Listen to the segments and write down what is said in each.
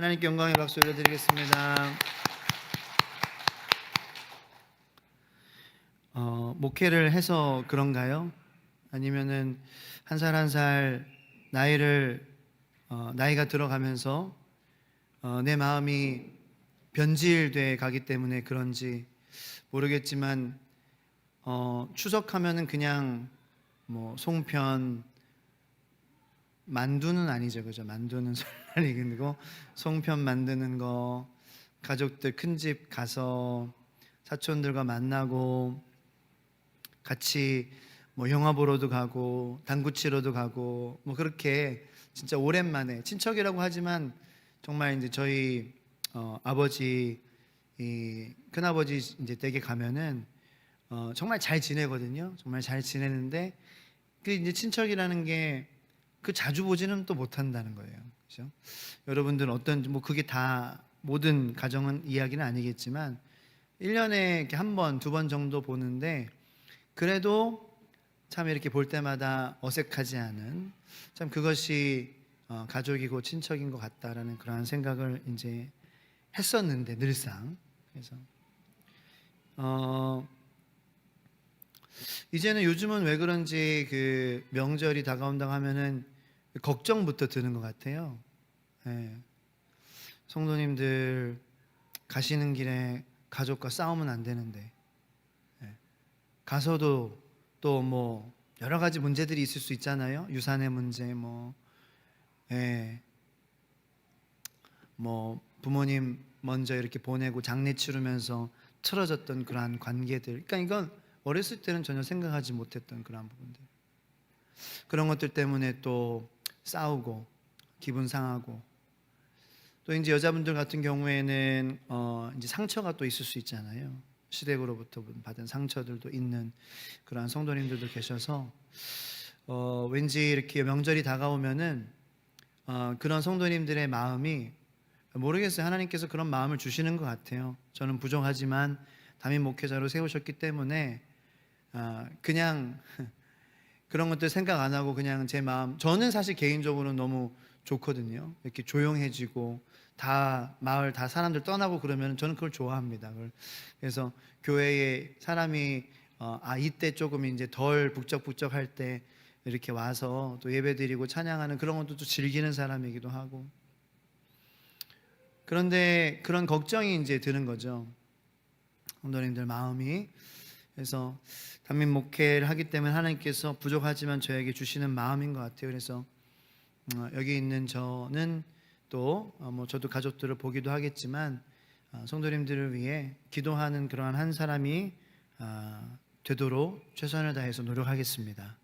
하나님께 영광의 박수 올려드리겠습니다. 목회를 해서 그런가요? 아니면은 한 살 한 살 나이가 들어가면서 내 마음이 변질돼 가기 때문에 그런지 모르겠지만 추석하면은 그냥 뭐 송편 만두는 아니죠, 그죠? 만두는 설날이고 송편 만드는 거, 가족들 큰 집 가서 사촌들과 만나고 같이 뭐 영화 보러도 가고 당구 치러도 가고 뭐 그렇게 진짜 오랜만에 친척이라고 하지만 정말 이제 저희 아버지 이 큰아버지 이제 댁에 가면은 정말 잘 지내거든요. 정말 잘 지내는데 그 이제 친척이라는 게 그 자주 보지는 또 못한다는 거예요. 그렇죠? 여러분들은 어떤 뭐 그게 다 모든 가정은 이야기는 아니겠지만 1년에 이렇게 한 번, 두 번 정도 보는데 그래도 참 이렇게 볼 때마다 어색하지 않은 참 그것이 가족이고 친척인 것 같다라는 그러한 생각을 이제 했었는데 늘상 그래서 이제는 요즘은 왜 그런지 그 명절이 다가온다고 하면은 걱정부터 드는 것 같아요. 네. 성도님들 가시는 길에 가족과 싸우면 안 되는데 가서도 또 뭐 여러 가지 문제들이 있을 수 있잖아요. 유산의 문제 뭐 부모님 먼저 이렇게 보내고 장례 치르면서 틀어졌던 그러한 관계들. 그러니까 이건 어렸을 때는 전혀 생각하지 못했던 그러한 부분들. 그런 것들 때문에 또 싸우고 기분 상하고 또 이제 여자분들 같은 경우에는 이제 상처가 또 있을 수 있잖아요. 시댁으로부터 받은 상처들도 있는 그러한 성도님들도 계셔서 왠지 이렇게 명절이 다가오면은 그런 성도님들의 마음이 모르겠어요. 하나님께서 그런 마음을 주시는 것 같아요. 저는 부족하지만 담임 목회자로 세우셨기 때문에 그냥 그런 것들 생각 안 하고 그냥 제 마음, 저는 사실 개인적으로는 너무 좋거든요. 이렇게 조용해지고 다 마을 다 사람들 떠나고 그러면 저는 그걸 좋아합니다. 그래서 교회에 사람이 이때 조금 이제 덜 북적북적할 때 이렇게 와서 또 예배드리고 찬양하는 그런 것도 또 즐기는 사람이기도 하고. 그런데 그런 걱정이 이제 드는 거죠. 성도님들 마음이. 그래서 담임 목회를 하기 때문에 하나님께서 부족하지만 저에게 주시는 마음인 것 같아요. 그래서 여기 있는 저는 또 뭐 저도 가족들을 보기도 하겠지만 성도님들을 위해 기도하는 그러한 한 사람이 되도록 최선을 다해서 노력하겠습니다.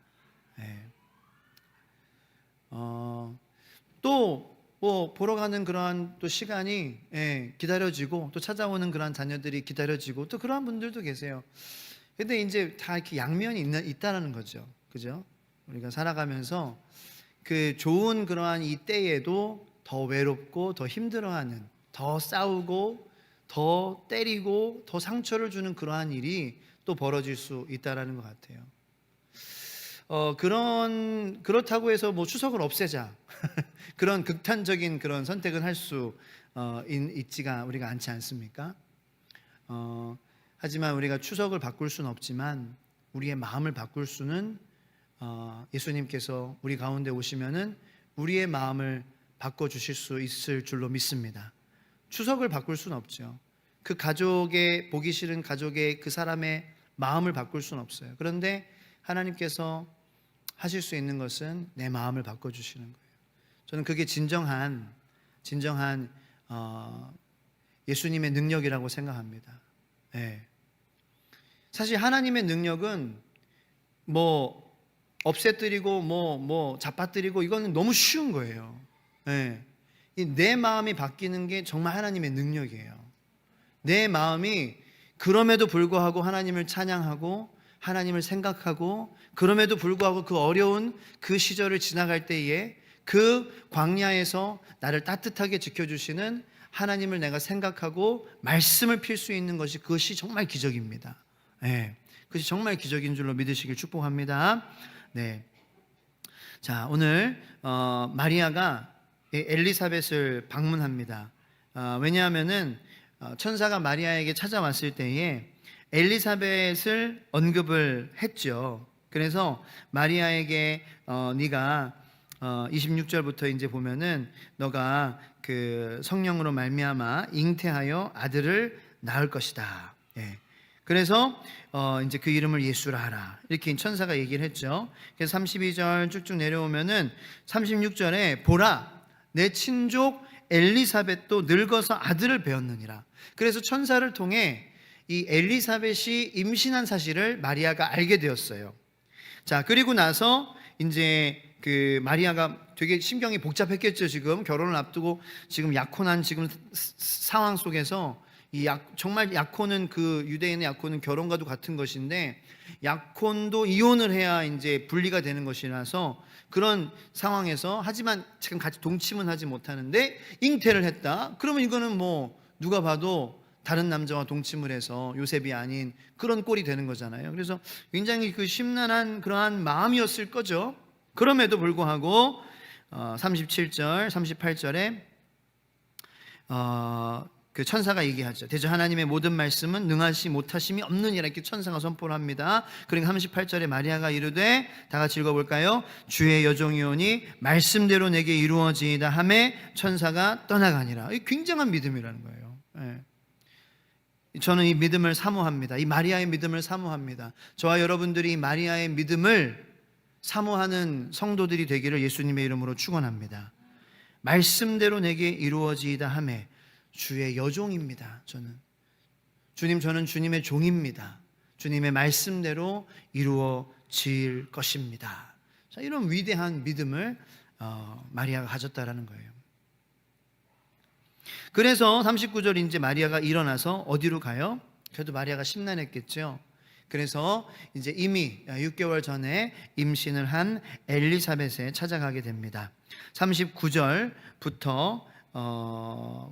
네. 또 뭐 보러 가는 그러한 또 시간이 기다려지고 또 찾아오는 그러한 자녀들이 기다려지고 또 그러한 분들도 계세요. 근데 이제 다 이렇게 양면이 있다라는 거죠. 그죠? 우리가 살아가면서 그 좋은 그러한 이 때에도 더 외롭고 더 힘들어하는, 더 싸우고 더 때리고 더 상처를 주는 그러한 일이 또 벌어질 수 있다라는 것 같아요. 그렇다고 해서 뭐 추석을 없애자 그런 극단적인 그런 선택은 할 수 있지가 우리가 않지 않습니까? 하지만 우리가 추석을 바꿀 수는 없지만 우리의 마음을 바꿀 수는 예수님께서 우리 가운데 오시면은 우리의 마음을 바꿔주실 수 있을 줄로 믿습니다. 추석을 바꿀 수는 없죠. 그 가족의 보기 싫은 가족의 그 사람의 마음을 바꿀 수는 없어요. 그런데 하나님께서 하실 수 있는 것은 내 마음을 바꿔주시는 거예요. 저는 그게 진정한 예수님의 능력이라고 생각합니다. 네. 사실 하나님의 능력은 뭐 없애뜨리고 뭐 잡아뜨리고 이거는 너무 쉬운 거예요. 네. 내 마음이 바뀌는 게 정말 하나님의 능력이에요. 내 마음이 그럼에도 불구하고 하나님을 찬양하고 하나님을 생각하고 그럼에도 불구하고 그 어려운 그 시절을 지나갈 때에 그 광야에서 나를 따뜻하게 지켜주시는 하나님을 내가 생각하고 말씀을 필 수 있는 것이 그것이 정말 기적입니다. 네. 그것이 정말 기적인 줄로 믿으시길 축복합니다. 네. 자, 오늘 마리아가 엘리사벳을 방문합니다. 왜냐하면은 천사가 마리아에게 찾아왔을 때에 엘리사벳을 언급을 했죠. 그래서 마리아에게 네가 26절부터 이제 보면은 너가 그 성령으로 말미암아 잉태하여 아들을 낳을 것이다. 예. 그래서 이제 그 이름을 예수라 하라. 이렇게 천사가 얘기를 했죠. 그래서 32절 쭉쭉 내려오면은 36절에 보라 내 친족 엘리사벳도 늙어서 아들을 배었느니라. 그래서 천사를 통해 이 엘리사벳이 임신한 사실을 마리아가 알게 되었어요. 자, 그리고 나서 이제 그 마리아가 되게 심경이 복잡했겠죠. 지금 결혼을 앞두고 지금 약혼한 지금 상황 속에서 정말 약혼은 그 유대인의 약혼은 결혼과도 같은 것인데 약혼도 이혼을 해야 이제 분리가 되는 것이라서 그런 상황에서 하지만 지금 같이 동침은 하지 못하는데 잉태를 했다. 그러면 이거는 뭐 누가 봐도 다른 남자와 동침을 해서 요셉이 아닌 그런 꼴이 되는 거잖아요. 그래서 굉장히 그 심란한 그러한 마음이었을 거죠. 그럼에도 불구하고 37절, 38절에 그 천사가 얘기하죠. 대저 하나님의 모든 말씀은 능하시 못하심이 없느니라 이렇게 천사가 선포를 합니다. 그러니까 38절에 마리아가 이르되 다 같이 읽어볼까요? 주의 여종이오니 말씀대로 내게 이루어지이다 하매 천사가 떠나가니라. 이 굉장한 믿음이라는 거예요. 예. 저는 이 믿음을 사모합니다. 이 마리아의 믿음을 사모합니다. 저와 여러분들이 마리아의 믿음을 사모하는 성도들이 되기를 예수님의 이름으로 축원합니다. 말씀대로 내게 이루어지이다 하매 주의 여종입니다. 저는 주님의 종입니다. 주님의 말씀대로 이루어질 것입니다. 자, 이런 위대한 믿음을 마리아가 가졌다라는 거예요. 그래서 39절 이제 마리아가 일어나서 어디로 가요? 그래도 마리아가 심란했겠죠. 그래서 이제 이미 6개월 전에 임신을 한 엘리사벳에 찾아가게 됩니다. 39절부터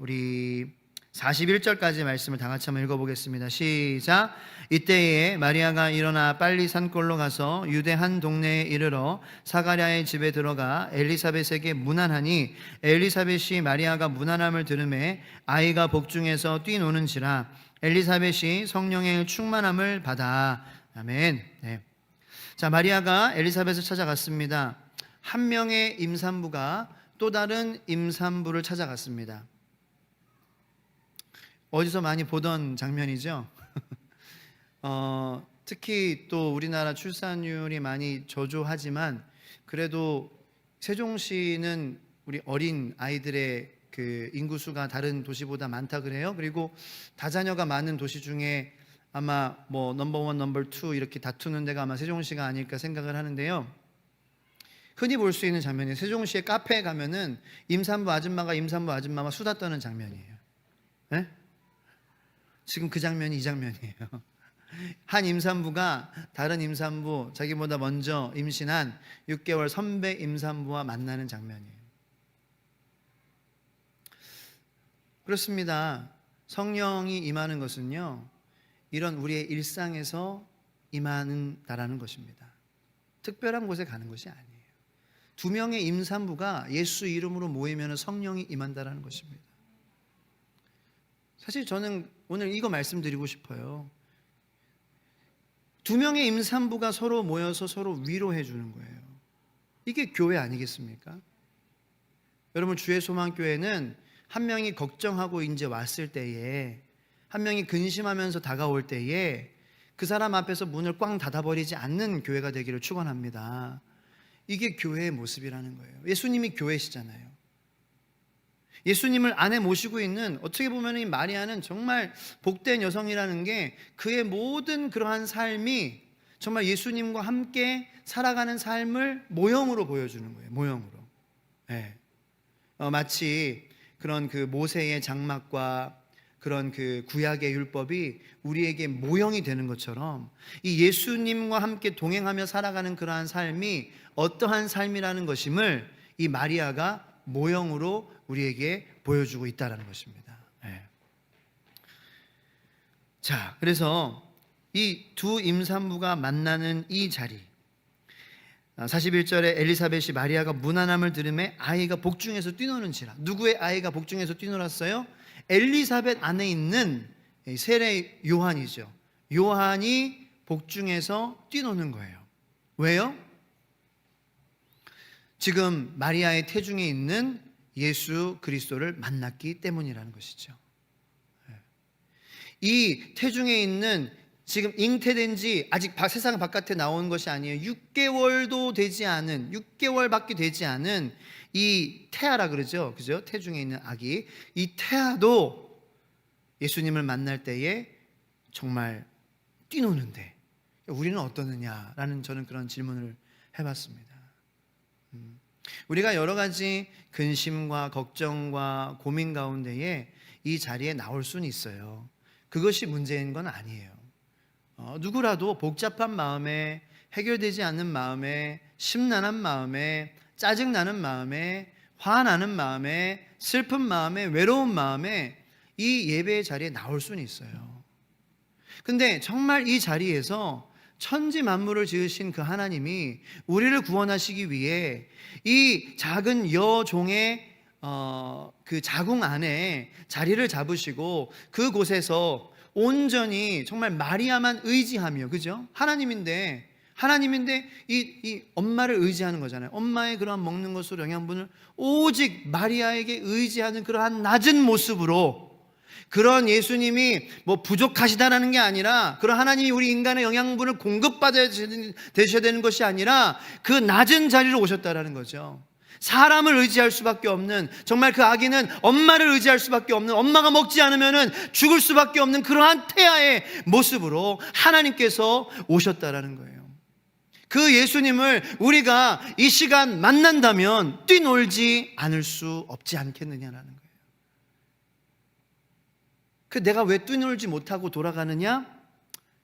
우리 41절까지 말씀을 다 같이 한번 읽어보겠습니다. 시작. 이때에 마리아가 일어나 빨리 산골로 가서 유대 한 동네에 이르러 사가랴의 집에 들어가 엘리사벳에게 문안하니 엘리사벳이 마리아가 문안함을 들으매 아이가 복중에서 뛰노는지라 엘리사벳이 성령의 충만함을 받아. 아멘. 네. 자, 마리아가 엘리사벳을 찾아갔습니다. 한 명의 임산부가 또 다른 임산부를 찾아갔습니다. 어디서 많이 보던 장면이죠. 특히 또 우리나라 출산율이 많이 저조하지만 그래도 세종시는 우리 어린 아이들의 그 인구수가 다른 도시보다 많다 그래요. 그리고 다자녀가 많은 도시 중에 아마 뭐 넘버 원, 넘버 투 이렇게 다투는 데가 아마 세종시가 아닐까 생각을 하는데요. 흔히 볼 수 있는 장면이에요. 세종시의 카페에 가면은 임산부 아줌마가 수다 떠는 장면이에요. 네? 지금 그 장면이 이 장면이에요. 한 임산부가 다른 임산부, 자기보다 먼저 임신한 6개월 선배 임산부와 만나는 장면이에요. 그렇습니다. 성령이 임하는 것은요, 이런 우리의 일상에서 임하는다라는 것입니다. 특별한 곳에 가는 것이 아니에요. 두 명의 임산부가 예수 이름으로 모이면 성령이 임한다라는 것입니다. 사실 저는 오늘 이거 말씀드리고 싶어요. 두 명의 임산부가 서로 모여서 서로 위로해 주는 거예요. 이게 교회 아니겠습니까? 여러분, 주의 소망교회는 한 명이 걱정하고 이제 왔을 때에, 한 명이 근심하면서 다가올 때에 그 사람 앞에서 문을 꽝 닫아버리지 않는 교회가 되기를 축원합니다. 이게 교회의 모습이라는 거예요. 예수님이 교회시잖아요. 예수님을 안에 모시고 있는, 어떻게 보면 이 마리아는 정말 복된 여성이라는 게 그의 모든 그러한 삶이 정말 예수님과 함께 살아가는 삶을 모형으로 보여주는 거예요. 모형으로. 네. 마치 그런 그 모세의 장막과 그런 그 구약의 율법이 우리에게 모형이 되는 것처럼 이 예수님과 함께 동행하며 살아가는 그러한 삶이 어떠한 삶이라는 것임을 이 마리아가 모형으로 우리에게 보여주고 있다는 것입니다. 네. 자, 그래서 이 두 임산부가 만나는 이 자리, 41절에 엘리사벳이 마리아가 문안함을 들음에 아이가 복중에서 뛰노는지라. 누구의 아이가 복중에서 뛰놀았어요? 엘리사벳 안에 있는 세례 요한이죠. 요한이 복중에서 뛰노는 거예요. 왜요? 지금 마리아의 태중에 있는 예수 그리스도를 만났기 때문이라는 것이죠. 이 태중에 있는, 지금 잉태된 지 아직 세상 바깥에 나온 것이 아니에요. 6개월도 되지 않은, 6개월밖에 되지 않은 이 태아라 그러죠. 그죠? 태중에 있는 아기. 이 태아도 예수님을 만날 때에 정말 뛰노는데 우리는 어떠느냐라는, 저는 그런 질문을 해봤습니다. 우리가 여러 가지 근심과 걱정과 고민 가운데에 이 자리에 나올 수는 있어요. 그것이 문제인 건 아니에요. 누구라도 복잡한 마음에, 해결되지 않는 마음에, 심란한 마음에, 짜증나는 마음에, 화나는 마음에, 슬픈 마음에, 외로운 마음에 이 예배의 자리에 나올 수는 있어요. 근데 정말 이 자리에서 천지 만물을 지으신 그 하나님이 우리를 구원하시기 위해 이 작은 여종의 그 자궁 안에 자리를 잡으시고 그곳에서 온전히 정말 마리아만 의지하며, 그죠? 하나님인데 이 엄마를 의지하는 거잖아요. 엄마의 그러한 먹는 것으로 영양분을 오직 마리아에게 의지하는 그러한 낮은 모습으로, 그런 예수님이 뭐 부족하시다라는 게 아니라, 그런 하나님이 우리 인간의 영양분을 공급받아야 되셔야 되는 것이 아니라 그 낮은 자리로 오셨다라는 거죠. 사람을 의지할 수밖에 없는, 정말 그 아기는 엄마를 의지할 수밖에 없는, 엄마가 먹지 않으면 죽을 수밖에 없는 그러한 태아의 모습으로 하나님께서 오셨다라는 거예요. 그 예수님을 우리가 이 시간 만난다면 뛰놀지 않을 수 없지 않겠느냐라는 거예요. 그 내가 왜 뛰놀지 못하고 돌아가느냐?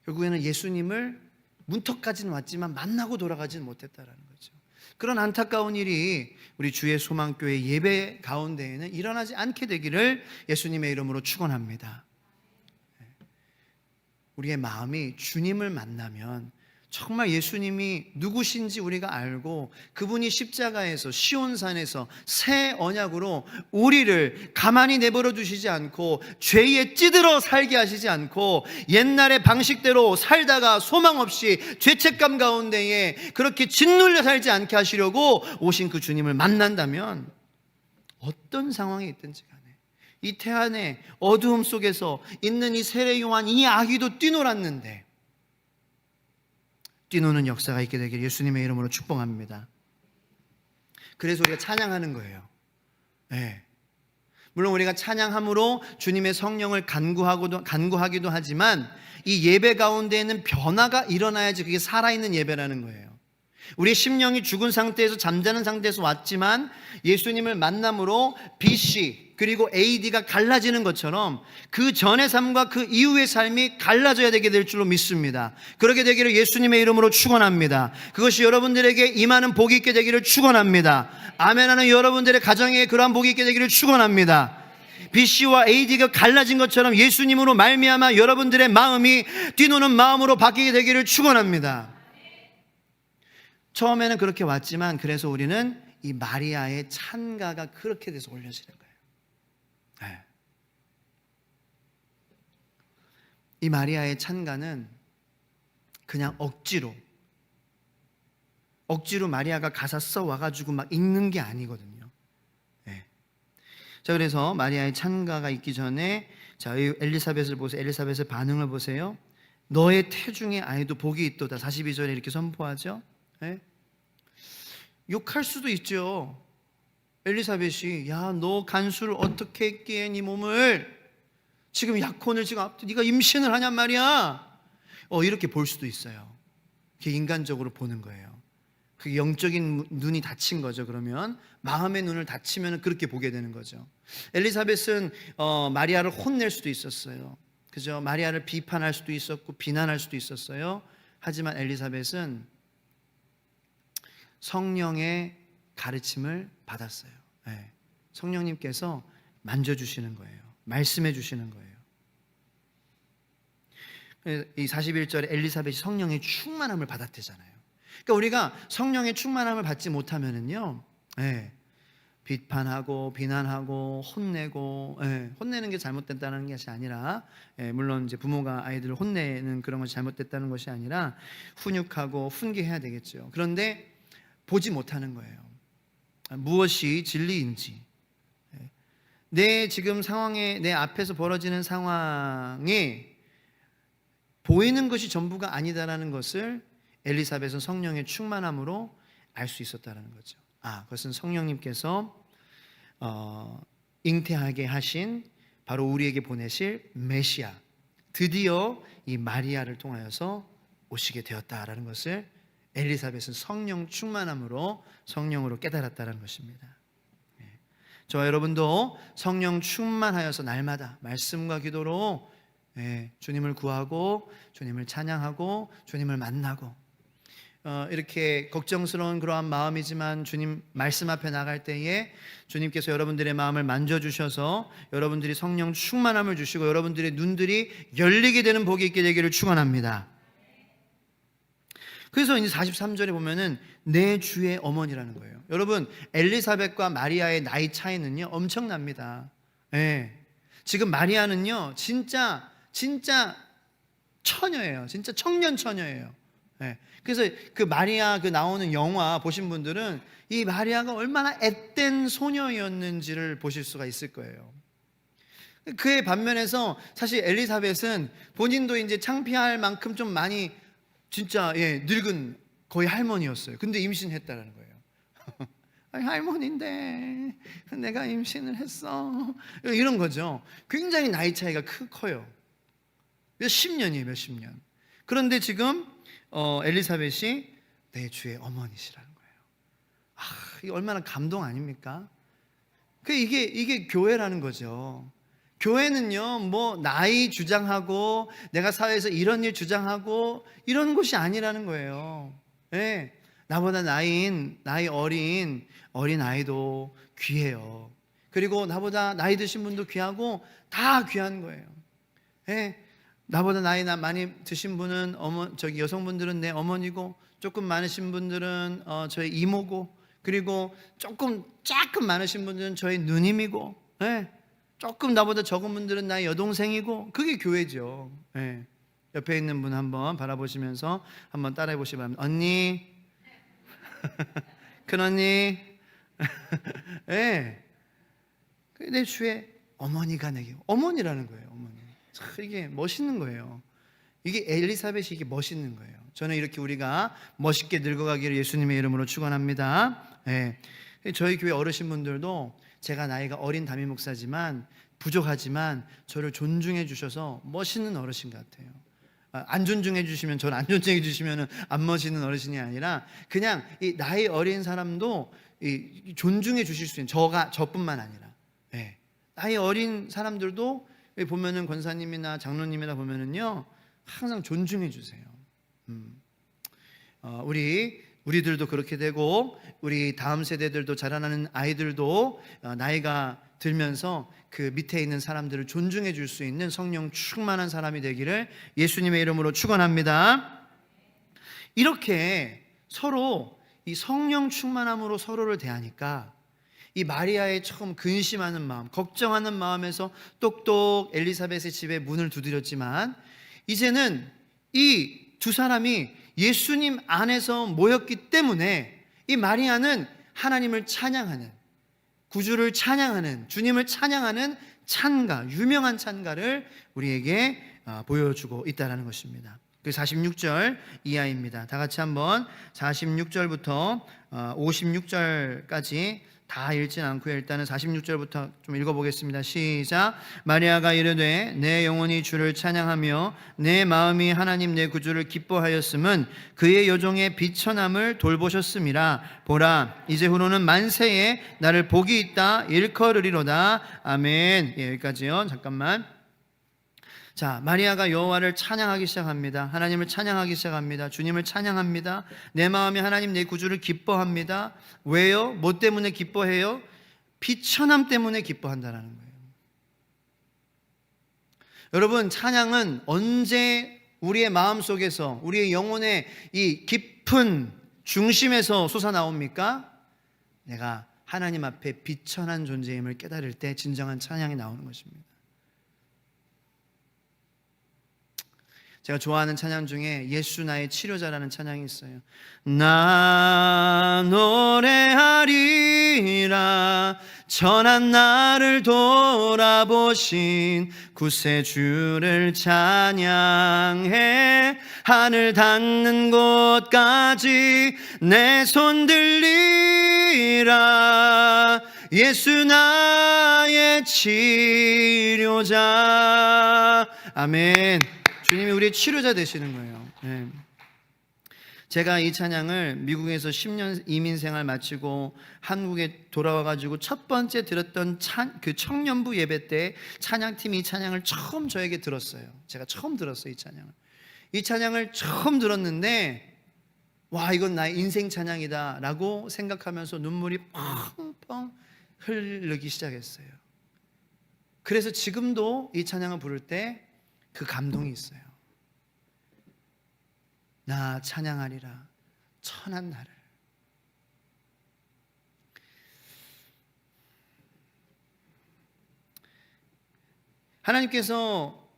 결국에는 예수님을 문턱까지는 왔지만 만나고 돌아가지는 못했다라는 거죠. 그런 안타까운 일이 우리 주의 소망교회 예배 가운데에는 일어나지 않게 되기를 예수님의 이름으로 축원합니다. 우리의 마음이 주님을 만나면 정말 예수님이 누구신지 우리가 알고, 그분이 십자가에서, 시온산에서 새 언약으로 우리를 가만히 내버려 두시지 않고 죄에 찌들어 살게 하시지 않고 옛날의 방식대로 살다가 소망 없이 죄책감 가운데에 그렇게 짓눌려 살지 않게 하시려고 오신 그 주님을 만난다면 어떤 상황에 있든지 간에 이 태안의 어두움 속에서 있는 이 세례 요한, 이 아기도 뛰놀았는데 뛰노는 역사가 있게 되기를 예수님의 이름으로 축복합니다. 그래서 우리가 찬양하는 거예요. 네. 물론 우리가 찬양함으로 주님의 성령을 간구하기도 하지만 이 예배 가운데에는 변화가 일어나야지 그게 살아있는 예배라는 거예요. 우리 심령이 죽은 상태에서, 잠자는 상태에서 왔지만 예수님을 만남으로 BC 그리고 AD가 갈라지는 것처럼 그 전의 삶과 그 이후의 삶이 갈라져야 되게 될 줄로 믿습니다. 그렇게 되기를 예수님의 이름으로 축원합니다. 그것이 여러분들에게 임하는 복이 있게 되기를 축원합니다. 아멘하는 여러분들의 가정에 그러한 복이 있게 되기를 축원합니다. BC와 AD가 갈라진 것처럼 예수님으로 말미암아 여러분들의 마음이 뛰노는 마음으로 바뀌게 되기를 축원합니다. 처음에는 그렇게 왔지만 그래서 우리는 이 마리아의 찬가가 그렇게 돼서 올려지는 거예요. 네. 이 마리아의 찬가는 그냥 억지로 마리아가 가사 써와가지고 막 읽는 게 아니거든요. 네. 자, 그래서 마리아의 찬가가 있기 전에, 자, 엘리사벳을 보세요. 엘리사벳의 반응을 보세요. 너의 태중의 아이도 복이 있도다. 42절에 이렇게 선포하죠. 네? 욕할 수도 있죠. 엘리사벳이, 야, 너 간수를 어떻게 했기에 네 몸을 지금 약혼을 지금 네가 임신을 하냔 말이야. 이렇게 볼 수도 있어요. 그게 인간적으로 보는 거예요. 그게 영적인 눈이 닫힌 거죠. 그러면 마음의 눈을 닫히면 그렇게 보게 되는 거죠. 엘리사벳은 마리아를 혼낼 수도 있었어요. 그죠? 마리아를 비판할 수도 있었고 비난할 수도 있었어요. 하지만 엘리사벳은 성령의 가르침을 받았어요. 네. 성령님께서 만져주시는 거예요. 말씀해 주시는 거예요. 이 41절에 엘리사벳이 성령의 충만함을 받았대잖아요. 그러니까 우리가 성령의 충만함을 받지 못하면은요, 예, 비판하고 비난하고 혼내고, 예, 혼내는 게 잘못됐다는 것이 아니라, 예, 물론 이제 부모가 아이들을 혼내는 그런 것이 잘못됐다는 것이 아니라 훈육하고 훈계해야 되겠죠. 그런데 보지 못하는 거예요. 무엇이 진리인지, 예, 내 지금 상황에, 내 앞에서 벌어지는 상황에 보이는 것이 전부가 아니다라는 것을 엘리사벳은 성령의 충만함으로 알 수 있었다는 거죠. 그것은 성령님께서 잉태하게 하신, 바로 우리에게 보내실 메시아, 드디어 이 마리아를 통하여서 오시게 되었다라는 것을 엘리사벳은 성령 충만함으로, 성령으로 깨달았다는 것입니다. 저와 여러분도 성령 충만하여서 날마다 말씀과 기도로, 주님을 구하고 주님을 찬양하고 주님을 만나고, 이렇게 걱정스러운 그러한 마음이지만 주님 말씀 앞에 나갈 때에 주님께서 여러분들의 마음을 만져주셔서 여러분들이 성령 충만함을 주시고 여러분들의 눈들이 열리게 되는 복이 있게 되기를 축원합니다. 그래서 이제 43절에 보면은 내 주의 어머니라는 거예요. 여러분, 엘리사벳과 마리아의 나이 차이는요 엄청납니다. 지금 마리아는요 진짜 처녀예요. 진짜 청년 처녀예요. 그래서 그 마리아 그 나오는 영화 보신 분들은 이 마리아가 얼마나 앳된 소녀였는지를 보실 수가 있을 거예요. 그의 반면에서 사실 엘리사벳은 본인도 이제 창피할 만큼 좀 많이 진짜 늙은 거의 할머니였어요. 근데 임신했다라는 거예요. 아니, 할머니인데 내가 임신을 했어, 이런 거죠. 굉장히 나이 차이가 커요. 몇십 년이에요, 몇십 년. 그런데 지금 엘리사벳이 내 주의 어머니시라는 거예요. 이게 얼마나 감동 아닙니까? 이게 교회라는 거죠. 교회는요, 뭐 나이 주장하고 내가 사회에서 이런 일 주장하고 이런 곳이 아니라는 거예요. 나보다 나이 어린 아이도 귀해요. 그리고 나보다 나이 드신 분도 귀하고 다 귀한 거예요. 나보다 나이 많이 드신 분은 여성분들은 내 어머니고, 조금 많으신 분들은 저희 이모고, 그리고 조금 많으신 분들은 저희 누님이고, 조금 나보다 적은 분들은 나의 여동생이고, 그게 교회죠. 옆에 있는 분 한번 바라보시면서 한번 따라해 보시기 바랍니다. 언니, 큰언니, 내 주의 어머니가 내게 어머니라는 거예요. 어머니. 이게 멋있는 거예요. 이게 엘리사벳이 이게 멋있는 거예요. 저는 이렇게 우리가 멋있게 늙어가기를 예수님의 이름으로 축원합니다. 저희 교회 어르신분들도 제가 나이가 어린 담임 목사지만 부족하지만 저를 존중해 주셔서 멋있는 어르신 같아요. 안 존중해 주시면, 저를 안 존중해 주시면 안 멋있는 어르신이 아니라 그냥 이 나이 어린 사람도 존중해 주실 수 있는, 저뿐만 아니라 나이 어린 사람들도 보면은 권사님이나 장로님이나 보면은요 항상 존중해 주세요. 우리들도 그렇게 되고 우리 다음 세대들도, 자라나는 아이들도 나이가 들면서 그 밑에 있는 사람들을 존중해 줄 수 있는 성령 충만한 사람이 되기를 예수님의 이름으로 축원합니다. 이렇게 서로 이 성령 충만함으로 서로를 대하니까 이 마리아의 처음 근심하는 마음, 걱정하는 마음에서 똑똑 엘리사벳의 집에 문을 두드렸지만, 이제는 이 두 사람이 예수님 안에서 모였기 때문에 이 마리아는 하나님을 찬양하는, 구주를 찬양하는, 주님을 찬양하는 찬가, 유명한 찬가를 우리에게 보여주고 있다는 것입니다. 그 46절 이하입니다. 다 같이 한번 46절부터 56절까지 다 읽진 않고요. 일단은 46절부터 좀 읽어보겠습니다. 시작. 마리아가 이르되 내 영혼이 주를 찬양하며 내 마음이 하나님 내 구주를 기뻐하였음은 그의 여종의 비천함을 돌보셨음이라. 보라, 이제후로는 만세에 나를 복이 있다 일컬으리로다. 아멘. 여기까지요. 잠깐만. 자, 마리아가 여호와를 찬양하기 시작합니다. 하나님을 찬양하기 시작합니다. 주님을 찬양합니다. 내 마음이 하나님 내 구주를 기뻐합니다. 왜요? 뭐 때문에 기뻐해요? 비천함 때문에 기뻐한다는 거예요. 여러분, 찬양은 언제 우리의 마음속에서, 우리의 영혼의 이 깊은 중심에서 솟아나옵니까? 내가 하나님 앞에 비천한 존재임을 깨달을 때 진정한 찬양이 나오는 것입니다. 제가 좋아하는 찬양 중에 예수 나의 치료자라는 찬양이 있어요. 나 노래하리라 천한 나를 돌아보신 구세주를 찬양해 하늘 닿는 곳까지 내 손 들리라 예수 나의 치료자. 아멘. 주님이 우리의 치료자 되시는 거예요. 네. 제가 이 찬양을 미국에서 10년 이민 생활 마치고 한국에 돌아와가지고 첫 번째 들었던 그 청년부 예배 때 찬양팀이 이 찬양을 처음 저에게 들었어요. 제가 처음 들었어요, 이 찬양을. 이 찬양을 처음 들었는데 와, 이건 나의 인생 찬양이다 라고 생각하면서 눈물이 펑펑 흐르기 시작했어요. 그래서 지금도 이 찬양을 부를 때 그 감동이 있어요. 나 찬양하리라 천한 나를. 하나님께서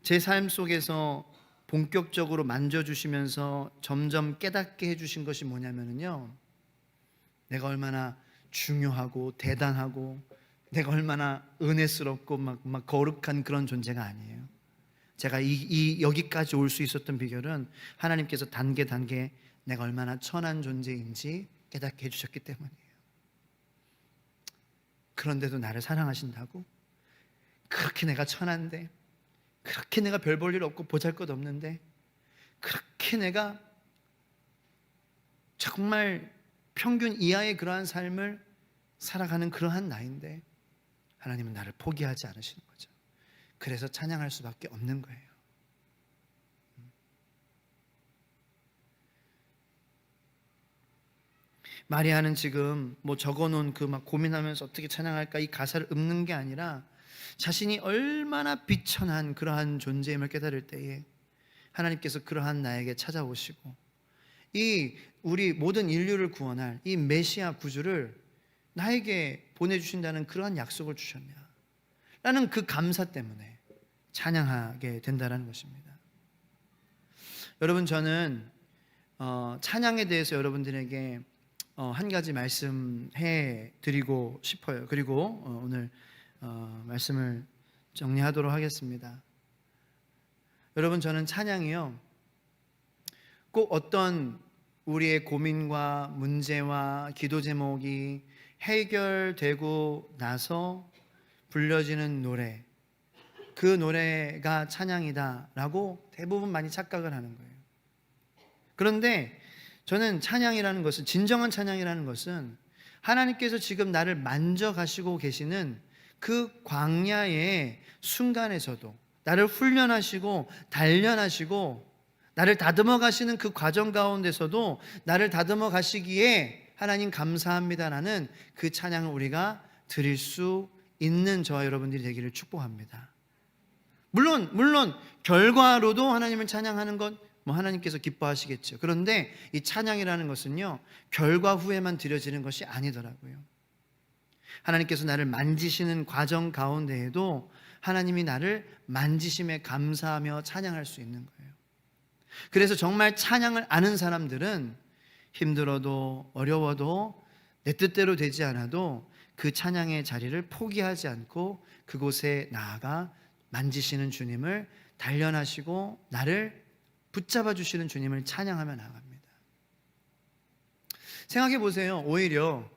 제 삶 속에서 본격적으로 만져주시면서 점점 깨닫게 해주신 것이 뭐냐면요, 내가 얼마나 중요하고 대단하고 내가 얼마나 은혜스럽고 막 거룩한 그런 존재가 아니에요. 제가 여기까지 올 수 있었던 비결은 하나님께서 단계 내가 얼마나 천한 존재인지 깨닫게 해주셨기 때문이에요. 그런데도 나를 사랑하신다고? 그렇게 내가 천한데, 그렇게 내가 별 볼 일 없고 보잘것없는데, 그렇게 내가 정말 평균 이하의 그러한 삶을 살아가는 그러한 나인데 하나님은 나를 포기하지 않으시는 거죠. 그래서 찬양할 수밖에 없는 거예요. 마리아는 지금 뭐 적어놓은 그 막 고민하면서 어떻게 찬양할까 이 가사를 읊는 게 아니라 자신이 얼마나 비천한 그러한 존재임을 깨달을 때에 하나님께서 그러한 나에게 찾아오시고 이 우리 모든 인류를 구원할 이 메시아 구주를 나에게 보내주신다는 그러한 약속을 주셨냐 라는 그 감사 때문에 찬양하게 된다는 것입니다. 여러분, 저는 찬양에 대해서 여러분들에게 한 가지 말씀해 드리고 싶어요. 그리고 오늘 말씀을 정리하도록 하겠습니다. 여러분, 저는 찬양이요, 꼭 어떤 우리의 고민과 문제와 기도 제목이 해결되고 나서 불려지는 노래, 그 노래가 찬양이다라고 대부분 많이 착각을 하는 거예요. 그런데 저는 찬양이라는 것은, 진정한 찬양이라는 것은 하나님께서 지금 나를 만져가시고 계시는 그 광야의 순간에서도 나를 훈련하시고 단련하시고 나를 다듬어 가시는 그 과정 가운데서도 나를 다듬어 가시기에 하나님 감사합니다라는 그 찬양을 우리가 드릴 수 있는 저와 여러분들이 되기를 축복합니다. 물론 결과로도 하나님을 찬양하는 것 하나님께서 기뻐하시겠죠. 그런데 이 찬양이라는 것은요, 결과 후에만 드려지는 것이 아니더라고요. 하나님께서 나를 만지시는 과정 가운데에도 하나님이 나를 만지심에 감사하며 찬양할 수 있는 거예요. 그래서 정말 찬양을 아는 사람들은 힘들어도 어려워도 내 뜻대로 되지 않아도 그 찬양의 자리를 포기하지 않고 그곳에 나아가 만지시는 주님을 단련하시고 나를 붙잡아 주시는 주님을 찬양하며 나갑니다. 생각해 보세요. 오히려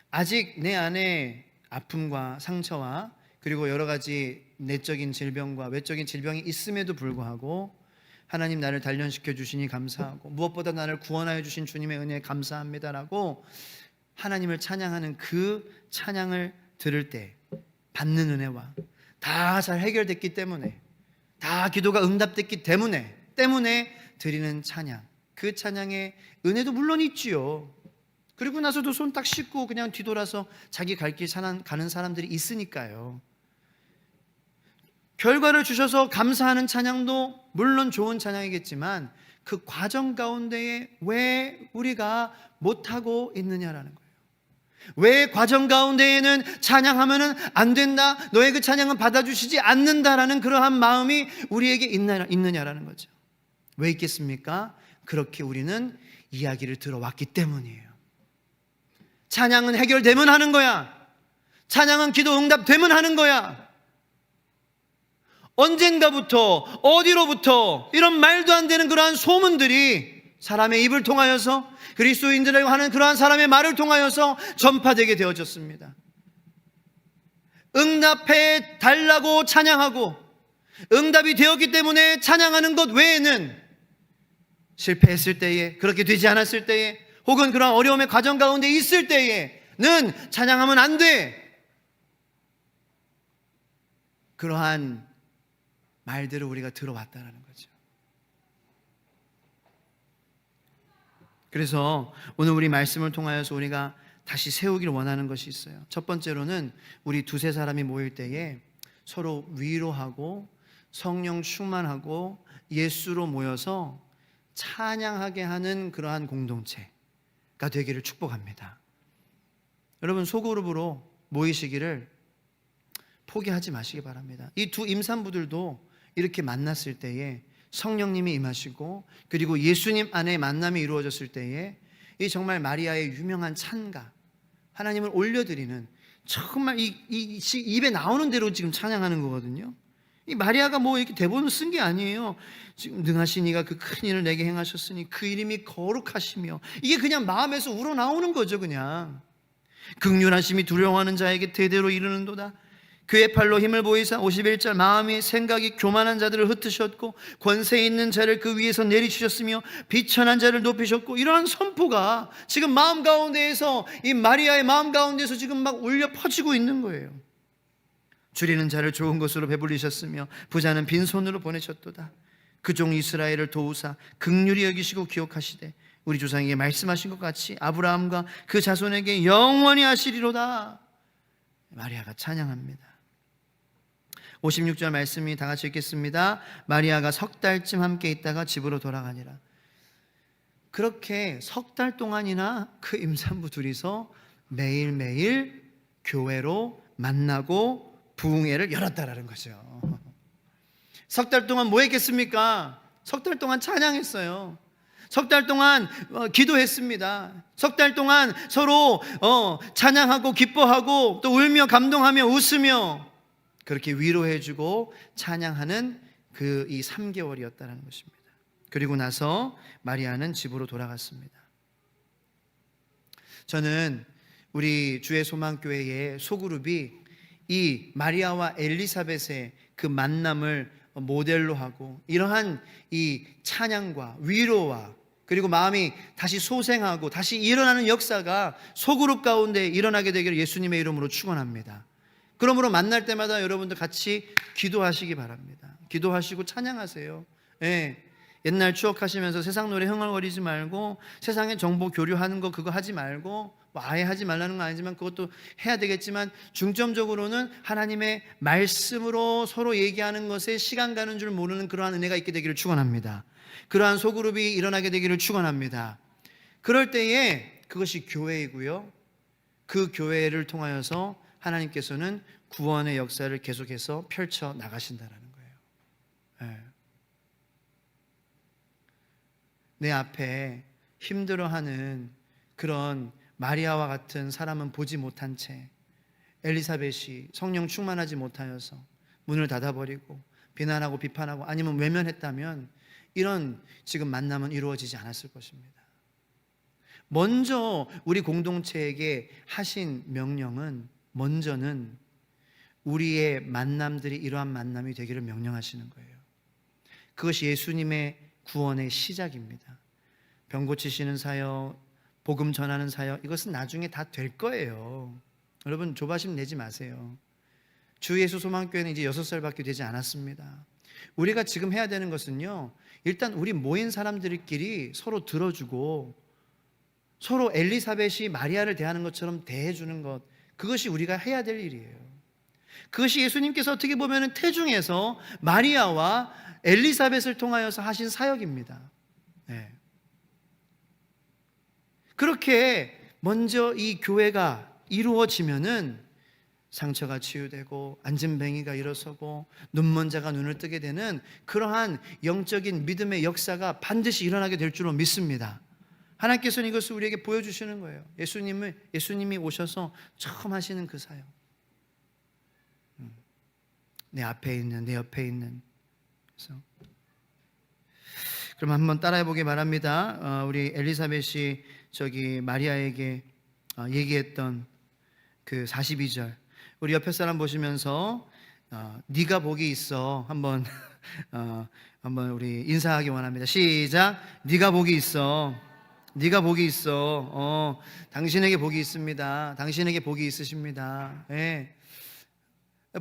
아직 내 안에 아픔과 상처와 그리고 여러 가지 내적인 질병과 외적인 질병이 있음에도 불구하고 하나님 나를 단련시켜 주시니 감사하고 무엇보다 나를 구원하여 주신 주님의 은혜에 감사합니다라고 하나님을 찬양하는 그 찬양을 들을 때 받는 은혜와 다 잘 해결됐기 때문에, 다 기도가 응답됐기 때문에 드리는 찬양, 그 찬양의 은혜도 물론 있지요. 그리고 나서도 손 딱 씻고 그냥 뒤돌아서 자기 갈 길 가는 사람들이 있으니까요. 결과를 주셔서 감사하는 찬양도 물론 좋은 찬양이겠지만 그 과정 가운데에 왜 우리가 못하고 있느냐라는 거예요. 왜 과정 가운데에는 찬양하면은 안 된다, 너의 그 찬양은 받아주시지 않는다라는 그러한 마음이 우리에게 있느냐라는 거죠. 왜 있겠습니까? 그렇게 우리는 이야기를 들어왔기 때문이에요. 찬양은 해결되면 하는 거야. 찬양은 기도 응답되면 하는 거야. 언젠가부터 어디로부터 이런 말도 안 되는 그러한 소문들이 사람의 입을 통하여서 그리스도인들에게 하는 그러한 사람의 말을 통하여서 전파되게 되어졌습니다. 응답해 달라고 찬양하고 응답이 되었기 때문에 찬양하는 것 외에는 실패했을 때에, 그렇게 되지 않았을 때에, 혹은 그런 어려움의 과정 가운데 있을 때에는 찬양하면 안 돼. 그러한 말들을 우리가 들어왔다는 거죠. 그래서 오늘 우리 말씀을 통하여서 우리가 다시 세우기를 원하는 것이 있어요. 첫 번째로는 우리 두세 사람이 모일 때에 서로 위로하고 성령 충만하고 예수로 모여서 찬양하게 하는 그러한 공동체가 되기를 축복합니다. 여러분, 소그룹으로 모이시기를 포기하지 마시기 바랍니다. 이 두 임산부들도 이렇게 만났을 때에 성령님이 임하시고 그리고 예수님 안에 만남이 이루어졌을 때에 이 정말 마리아의 유명한 찬가, 하나님을 올려드리는, 정말 이 입에 나오는 대로 지금 찬양하는 거거든요. 이 마리아가 뭐 이렇게 대본을 쓴 게 아니에요. 지금 능하신 이가 그 큰 일을 내게 행하셨으니 그 이름이 거룩하시며, 이게 그냥 마음에서 우러나오는 거죠. 그냥 긍휼하심이 두려워하는 자에게 대대로 이르는도다. 그의 팔로 힘을 보이사 51절 마음이 생각이 교만한 자들을 흩으셨고 권세 있는 자를 그 위에서 내리치셨으며 비천한 자를 높이셨고, 이러한 선포가 지금 마음 가운데에서, 이 마리아의 마음 가운데서 지금 막 울려 퍼지고 있는 거예요. 줄이는 자를 좋은 것으로 배불리셨으며 부자는 빈손으로 보내셨도다. 그 종 이스라엘을 도우사 긍휼히 여기시고 기억하시되 우리 조상에게 말씀하신 것 같이 아브라함과 그 자손에게 영원히 하시리로다. 마리아가 찬양합니다. 56절 말씀이 다 같이 읽겠습니다. 마리아가 석 달쯤 함께 있다가 집으로 돌아가니라. 그렇게 석 달 동안이나 그 임산부 둘이서 매일매일 교회로 만나고 부흥회를 열었다라는 거죠. 석 달 동안 뭐 했겠습니까? 석 달 동안 찬양했어요. 석 달 동안 기도했습니다. 석 달 동안 서로 찬양하고 기뻐하고 또 울며 감동하며 웃으며 그렇게 위로해주고 찬양하는 그 이 3개월이었다는 것입니다. 그리고 나서 마리아는 집으로 돌아갔습니다. 저는 우리 주의 소망교회의 소그룹이 이 마리아와 엘리사벳의 그 만남을 모델로 하고 이러한 이 찬양과 위로와 그리고 마음이 다시 소생하고 다시 일어나는 역사가 소그룹 가운데 일어나게 되기를 예수님의 이름으로 축원합니다. 그러므로 만날 때마다 여러분들 같이 기도하시기 바랍니다. 기도하시고 찬양하세요. 예. 옛날 추억하시면서 세상 노래 흥얼거리지 말고, 세상의 정보 교류하는 거 그거 하지 말고, 뭐 아예 하지 말라는 건 아니지만 그것도 해야 되겠지만 중점적으로는 하나님의 말씀으로 서로 얘기하는 것에 시간 가는 줄 모르는 그러한 은혜가 있게 되기를 축원합니다. 그러한 소그룹이 일어나게 되기를 축원합니다. 그럴 때에 그것이 교회이고요, 그 교회를 통하여서 하나님께서는 구원의 역사를 계속해서 펼쳐 나가신다라는 거예요. 네. 내 앞에 힘들어하는 그런 마리아와 같은 사람은 보지 못한 채 엘리사벳이 성령 충만하지 못하여서 문을 닫아버리고 비난하고 비판하고 아니면 외면했다면 이런 지금 만남은 이루어지지 않았을 것입니다. 먼저 우리 공동체에게 하신 명령은, 먼저는 우리의 만남들이 이러한 만남이 되기를 명령하시는 거예요. 그것이 예수님의 구원의 시작입니다. 병 고치시는 사역, 복음 전하는 사역, 이것은 나중에 다 될 거예요. 여러분 조바심 내지 마세요. 주 예수 소망교회는 이제 6살밖에 되지 않았습니다. 우리가 지금 해야 되는 것은요, 일단 우리 모인 사람들끼리 서로 들어주고 서로 엘리사벳이 마리아를 대하는 것처럼 대해주는 것, 그것이 우리가 해야 될 일이에요. 그것이 예수님께서 어떻게 보면 태중에서 마리아와 엘리사벳을 통하여서 하신 사역입니다. 네. 그렇게 먼저 이 교회가 이루어지면은 상처가 치유되고 안진뱅이가 일어서고 눈먼 자가 눈을 뜨게 되는 그러한 영적인 믿음의 역사가 반드시 일어나게 될 줄로 믿습니다. 하나님께서는 이것을 우리에게 보여주시는 거예요. 예수님이 오셔서 처음 하시는 그 사역. 내 앞에 있는, 내 옆에 있는. 그래서 그럼 한번 따라해 보기 바랍니다. 우리 엘리사벳이 저기 마리아에게 얘기했던 그 42절. 우리 옆에 사람 보시면서 네가 복이 있어. 한번 우리 인사하기 원합니다. 시작. 네가 복이 있어. 네가 복이 있어. 당신에게 복이 있습니다. 당신에게 복이 있으십니다. 네.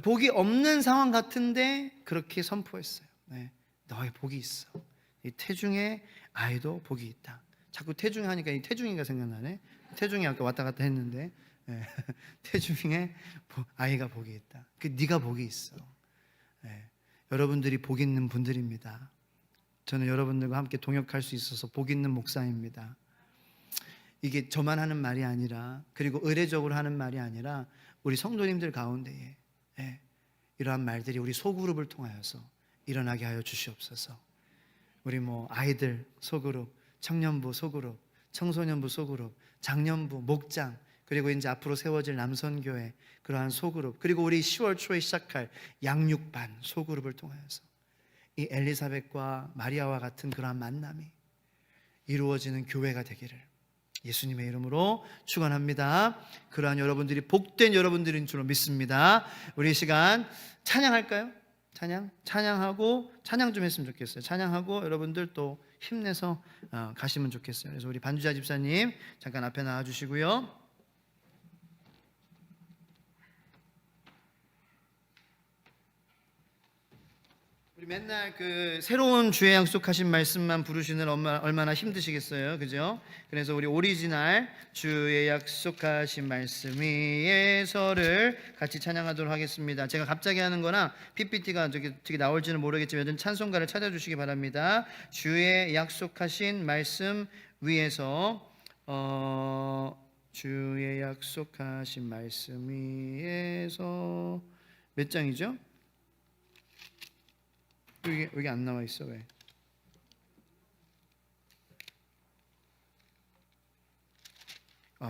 복이 없는 상황 같은데 그렇게 선포했어요. 네. 너의 복이 있어. 이 태중의 아이도 복이 있다. 자꾸 태중 하니까 이 태중이가 생각나네. 태중이 아까 왔다 갔다 했는데 네. 태중의 아이가 복이 있다. 그 네가 복이 있어. 네. 여러분들이 복 있는 분들입니다. 저는 여러분들과 함께 동역할 수 있어서 복 있는 목사입니다. 이게 저만 하는 말이 아니라, 그리고 의례적으로 하는 말이 아니라 우리 성도님들 가운데에 이러한 말들이 우리 소그룹을 통하여서 일어나게 하여 주시옵소서. 우리 아이들 소그룹, 청년부 소그룹, 청소년부 소그룹, 장년부, 목장, 그리고 이제 앞으로 세워질 남선교회 그러한 소그룹, 그리고 우리 10월 초에 시작할 양육반 소그룹을 통하여서 이 엘리사벳과 마리아와 같은 그러한 만남이 이루어지는 교회가 되기를 예수님의 이름으로 축원합니다. 그러한 여러분들이 복된 여러분들인 줄로 믿습니다. 우리 이 시간 찬양할까요? 찬양하고 찬양 좀 했으면 좋겠어요. 찬양하고 여러분들 또 힘내서 가시면 좋겠어요. 그래서 우리 반주자 집사님 잠깐 앞에 나와 주시고요. 우리 맨날 그 새로운 주의 약속하신 말씀만 부르시는 얼마나 힘드시겠어요, 그죠? 그래서 우리 오리지널 주의 약속하신 말씀 위에서를 같이 찬양하도록 하겠습니다. 제가 갑자기 하는 거나 PPT가 어떻게 나올지는 모르겠지만 여러분 찬송가를 찾아주시기 바랍니다. 주의 약속하신 말씀 위에서 주의 약속하신 말씀 위에서 몇 장이죠? 여기 안 나와 있어. 왜?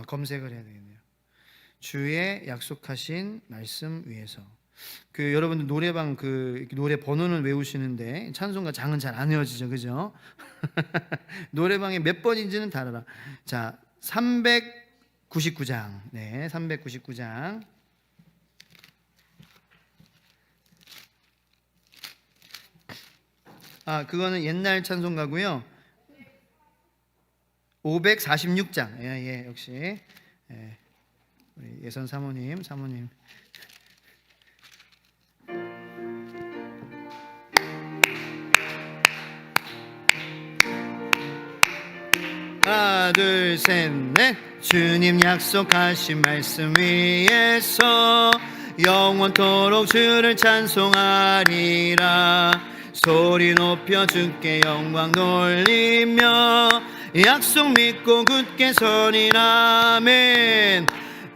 검색을 해야 되겠네요. 주의 약속하신 말씀 위에서. 그 여러분들 노래방 그 노래 번호는 외우시는데 찬송가 장은 잘 안 외워지죠, 그죠? 노래방에 몇 번인지는 다 알아. 자, 399장. 네, 399장. 그거는 옛날 찬송가고요. 546장. 예, 역시. 예. 우리 예선 사모님. 하나, 둘, 셋, 넷. 주님 약속하신 말씀 위에서 영원토록 주를 찬송하리라. 소리 높여 주께 영광 돌리며 약속 믿고 굳게 서리라. 아멘.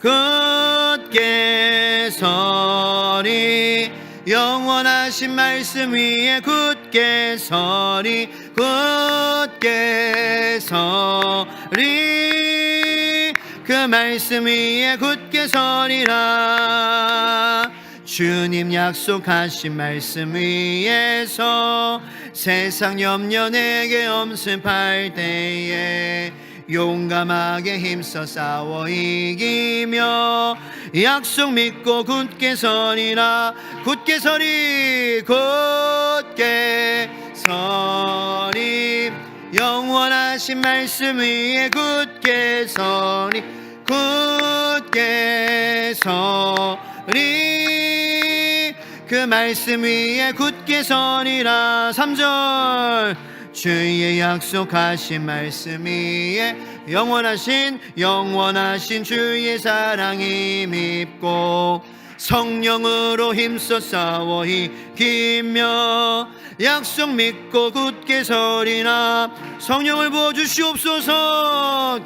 굳게 서리. 영원하신 말씀 위에 굳게 서리. 굳게 서리. 그 말씀 위에 굳게 서리라. 주님 약속하신 말씀 위에서 세상 염려 내게 엄습할 때에 용감하게 힘써 싸워 이기며 약속 믿고 굳게 서리라. 굳게 서리. 굳게 서리. 영원하신 말씀 위에 굳게 서리. 굳게 서리. 그 말씀 위에 굳게 서리라. 3절. 주의 약속하신 말씀 위에 영원하신 주의 사랑이 밉고 성령으로 힘써 싸워 이기며 약속 믿고 굳게 서리나. 성령을 부어주시옵소서.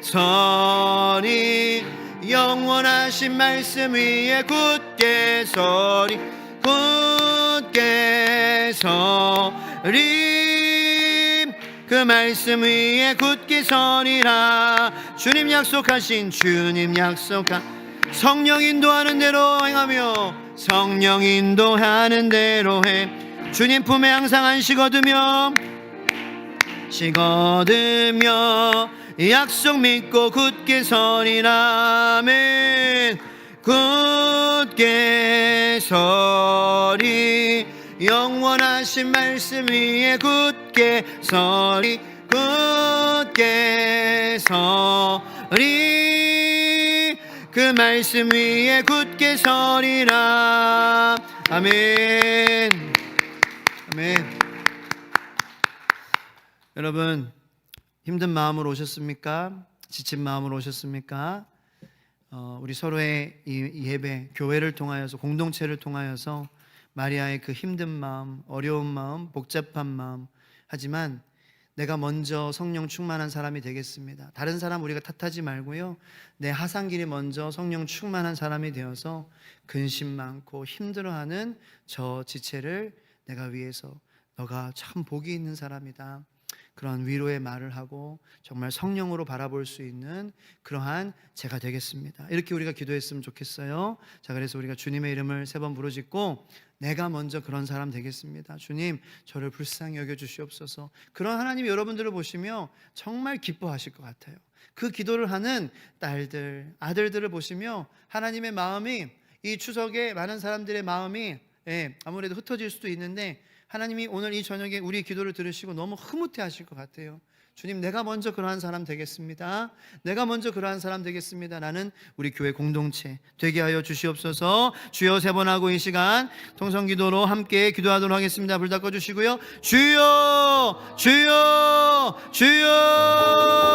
서리 영원하신 말씀 위에 굳게 서리 굳게 서리 그 말씀 위에 굳게 서리라. 주님 약속하신 성령 인도하는 대로 행하며 성령 인도하는 대로 해. 주님 품에 항상 안식 얻으며 약속 믿고 굳게 서리라. 아멘. 굳게 서리 영원하신 말씀 위에 굳게 서리 굳게 서리 그 말씀 위에 굳게 서리라. 아멘. 아멘. 여러분, 힘든 마음으로 오셨습니까? 지친 마음으로 오셨습니까? 우리 서로의 이 예배, 교회를 통하여서, 공동체를 통하여서 마리아의 그 힘든 마음, 어려운 마음, 복잡한 마음, 하지만 내가 먼저 성령 충만한 사람이 되겠습니다. 다른 사람 우리가 탓하지 말고요, 내 하산길이 먼저 성령 충만한 사람이 되어서 근심 많고 힘들어하는 저 지체를 내가 위해서 너가 참 복이 있는 사람이다, 그런 위로의 말을 하고 정말 성령으로 바라볼 수 있는 그러한 제가 되겠습니다. 이렇게 우리가 기도했으면 좋겠어요. 자, 그래서 우리가 주님의 이름을 3번 부르짖고 내가 먼저 그런 사람 되겠습니다. 주님, 저를 불쌍히 여겨주시옵소서. 그런 하나님이 여러분들을 보시며 정말 기뻐하실 것 같아요. 그 기도를 하는 딸들, 아들들을 보시며 하나님의 마음이, 이 추석에 많은 사람들의 마음이 아무래도 흩어질 수도 있는데 하나님이 오늘 이 저녁에 우리 기도를 들으시고 너무 흐뭇해 하실 것 같아요. 주님, 내가 먼저 그러한 사람 되겠습니다. 내가 먼저 그러한 사람 되겠습니다. 라는 우리 교회 공동체 되게 하여 주시옵소서. 주여 3번 하고 이 시간 통성기도로 함께 기도하도록 하겠습니다. 불 다 꺼주시고요. 주여, 주여, 주여.